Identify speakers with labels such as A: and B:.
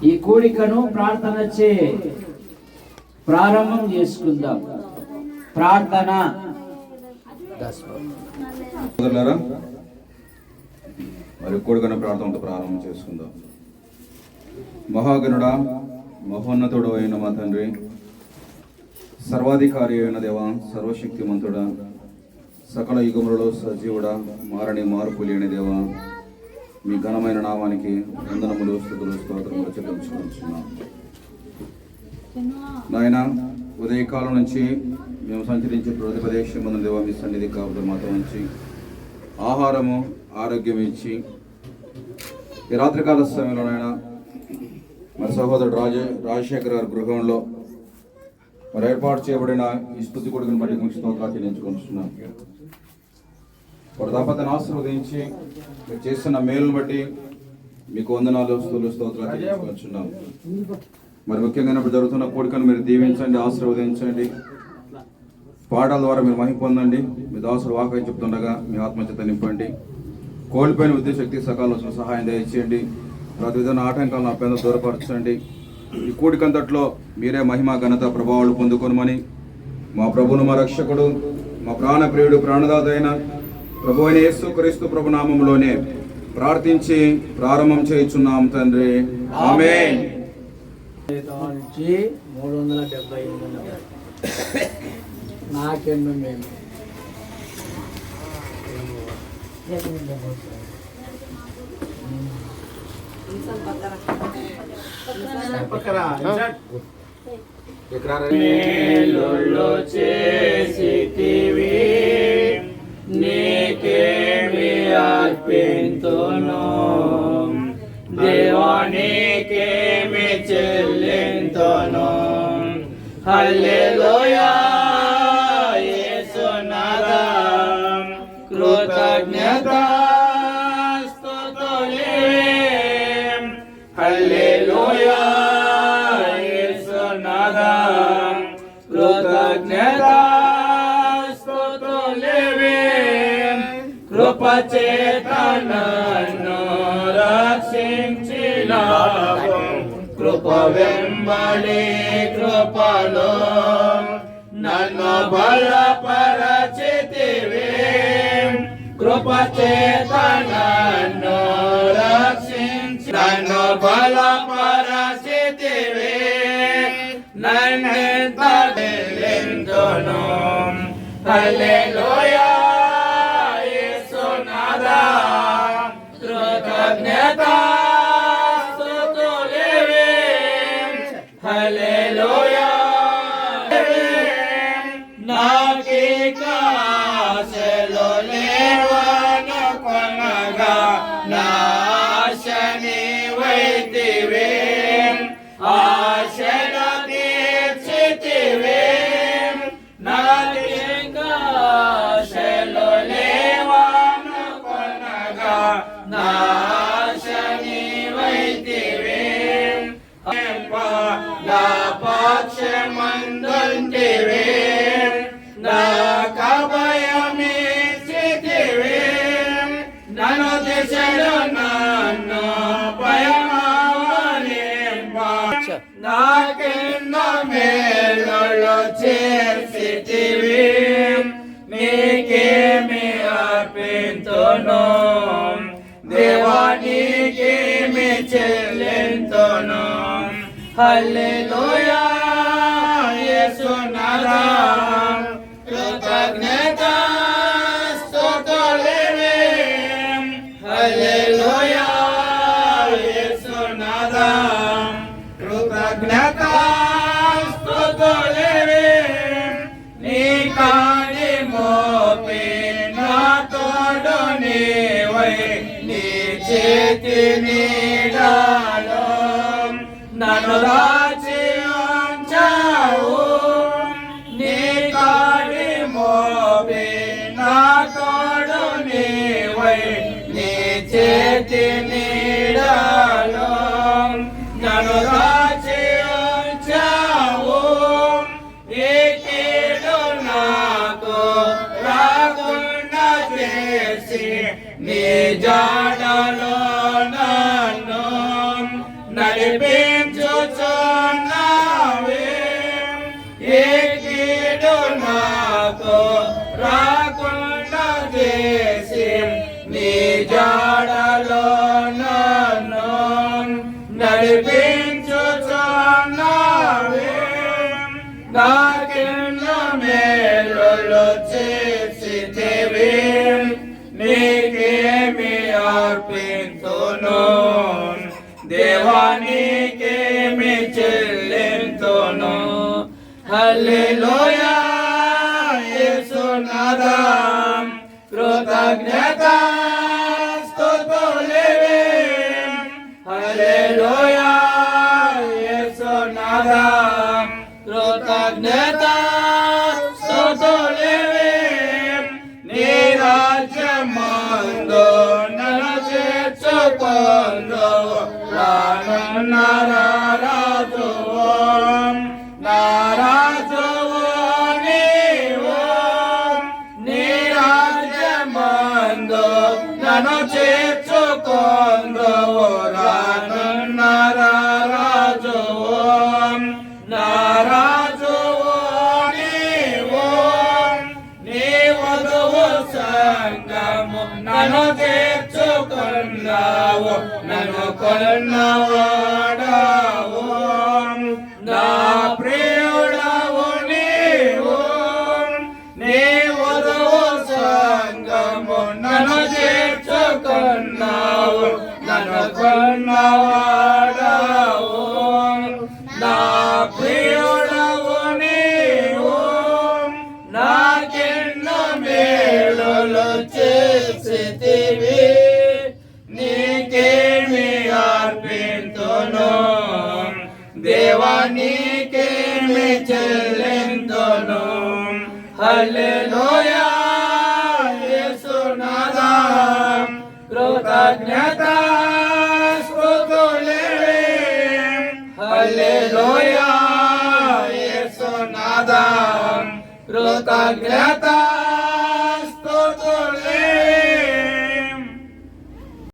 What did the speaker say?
A: ఈ కూడికను ప్రార్థనచే ప్రారంభం చేసుకుందాం. ప్రార్థన.
B: మరి కూడికను ప్రార్థనతో ప్రారంభం చేసుకుందాం. మహాగణుడా, మహోన్నతుడు అయిన మా తండ్రి, సర్వాధికారి అయిన దేవ, సర్వశక్తిమంతుడా, సకల యుగములలో సజీవుడా, మారని మార్పు లేని దేవ, మీ ఘనమైన నామానికి వందనములు, స్తుతులు, స్తోత్రములు చెల్లించుకుంటున్నాం. నాయన, ఉదయకాలం నుంచి మేము సంచరించే ప్రదేశం ముందు దేవ, మీ సన్నిధి కాపుదల మాతో ఉంచి ఆహారము, ఆరోగ్యం ఇచ్చి ఈ రాత్రికాల సమయంలో నాయన మరి సహోదరుడు రాజశేఖర్ గారి గృహంలో మరి ఏర్పాటు చేయబడిన ఈ స్తుతి కొడుకుని బట్టి మీకు స్తోత్రాలు చెల్లించుకుంటున్నాం. వారి దంపతిని ఆశీర్వదించి మీరు చేస్తున్న మేలును బట్టి మీకు వందనాలు, స్తుతులు, స్తోత్రాలు చెల్లించుకుంటున్నాం. మరి ముఖ్యంగా ఇప్పుడు జరుగుతున్న కోడికను మీరు దీవించండి, ఆశీర్వదించండి. పాటల ద్వారా మీరు మహిమ పొందండి. మీ దాసుడు వాక్యం చెప్తుండగా మీ ఆత్మచేత నింపండి. కోల్పోయిన విద్యాశక్తి సకాలంలో సహాయం దయచేయండి. ప్రతి విధమైన ఆటంకాలను అభ్యంత దూరపరచండి. ఈ కూడికంతట్లో మీరే మహిమ, ఘనత, ప్రభావాలు పొందుకొనమని మా ప్రభువును, మా రక్షకుడు, మా ప్రాణప్రియుడు, ప్రాణదాత అయిన ప్రభు అయిన యేసుక్రీస్తు ప్రభు నామములోనే ప్రార్థించి ప్రారంభం చేయుచున్నాం తండ్రి. ఆమేన్.
C: 378 నాకెన్ను మేము
A: మేలులు చేసితివి, నీకేమి అర్పింతును, దేవానికేమి చెల్లింతును. హల్లెలూయా యేసునాథా, కృతజ్ఞతా స్తుతులే. హల్లెలూయా యేసునాథా, కృతజ్ఞతా స్తుతులే. కృపచేత నన్ను రక్షించినావు, కృప వెంబడి కృపలో నన్ను బలపరచితివి. కృపచేత నన్ను రక్షించి నన్ను బలపరచితివి. నన్నెంత చెల్లింతును. హల్లెలూయా యేసునాథా, కృతజ్ఞతా స్తుతులే. హల్లెలూయా. నాకిక ఆశలు లేవనుకొనగా నాశ నీవైతివి. ఆశల తీర్చితివి. నాకిక ఆశలు లేవనుకొనగా నాశ నీవైతివి. నా పక్షమందుంటివి, నాకభయమిచ్చితివి. నన్ను దిశలో నన్ను భయమావనింప. నాకెన్నో మేలులు చేసితివి, నీకేమి అర్పింతును, దేవానికేమి చెల్లింతును. హల్లెలూయా యేసునాథా, కృతజ్ఞతా స్తుతులే. హల్లెలూయా యేసునాథా, కృతజ్ఞతా స్తుతులే. నీ కాడి మోపి నా తోడు నీవై, నీ చేతి నీడలో నన్ను దాచి ఉంచావు. నీ కాడి మోపి నా తోడు నీవై, నీ చేతి నీడలో నన్ను దాచి ఉంచావు. ఏ కీడు నాకు రాకుండా చేసి నీ జాడలో నన్ను నడిపి నడిపించుచున్నావే ఏ కీడు నాకు రాకుండా చేసి నీ జాడలో నన్ను నడిపించుచున్నావే నాకెన్నో మేలులు చేసితివి నీకేమి అర్పింతును దేవా నీకేమి చెల్లింతును హల్లెలూయా యేసునాథా కృతజ్ఞత స్తుతులివి హల్లెలూయా యేసునాథా కృతజ్ఞత స్తుతులివి నీ రాజ్యమందు నన్ను చేర్చుకొందు రానున్న రాజువు నా రాజువు నీవు నీ రాజ్యమందు నన్ను చేర్చుకొందు రానున్న రాజువు నా రాజువు నీవు నీ వధువు సంగము నన్ను చేర్చుకున్నావు నన్ను కొన్నవాడావు నా ప్రియుడవు నీవు నీ వధువు సంగము నన్ను చేర్చుకున్నావు నన్ను కొన్నవాడావు నా ప్రియుడవు నీవు నాకెన్నో మేలులు చేసితివి నీకేమి అర్పింతును దేవా నీకేమి చెల్లింతును హల్లెలూయా యేసునాథా కృతజ్ఞత స్తుతులివి హల్లెలూయా యేసునాథా కృతజ్ఞత స్తుతులివి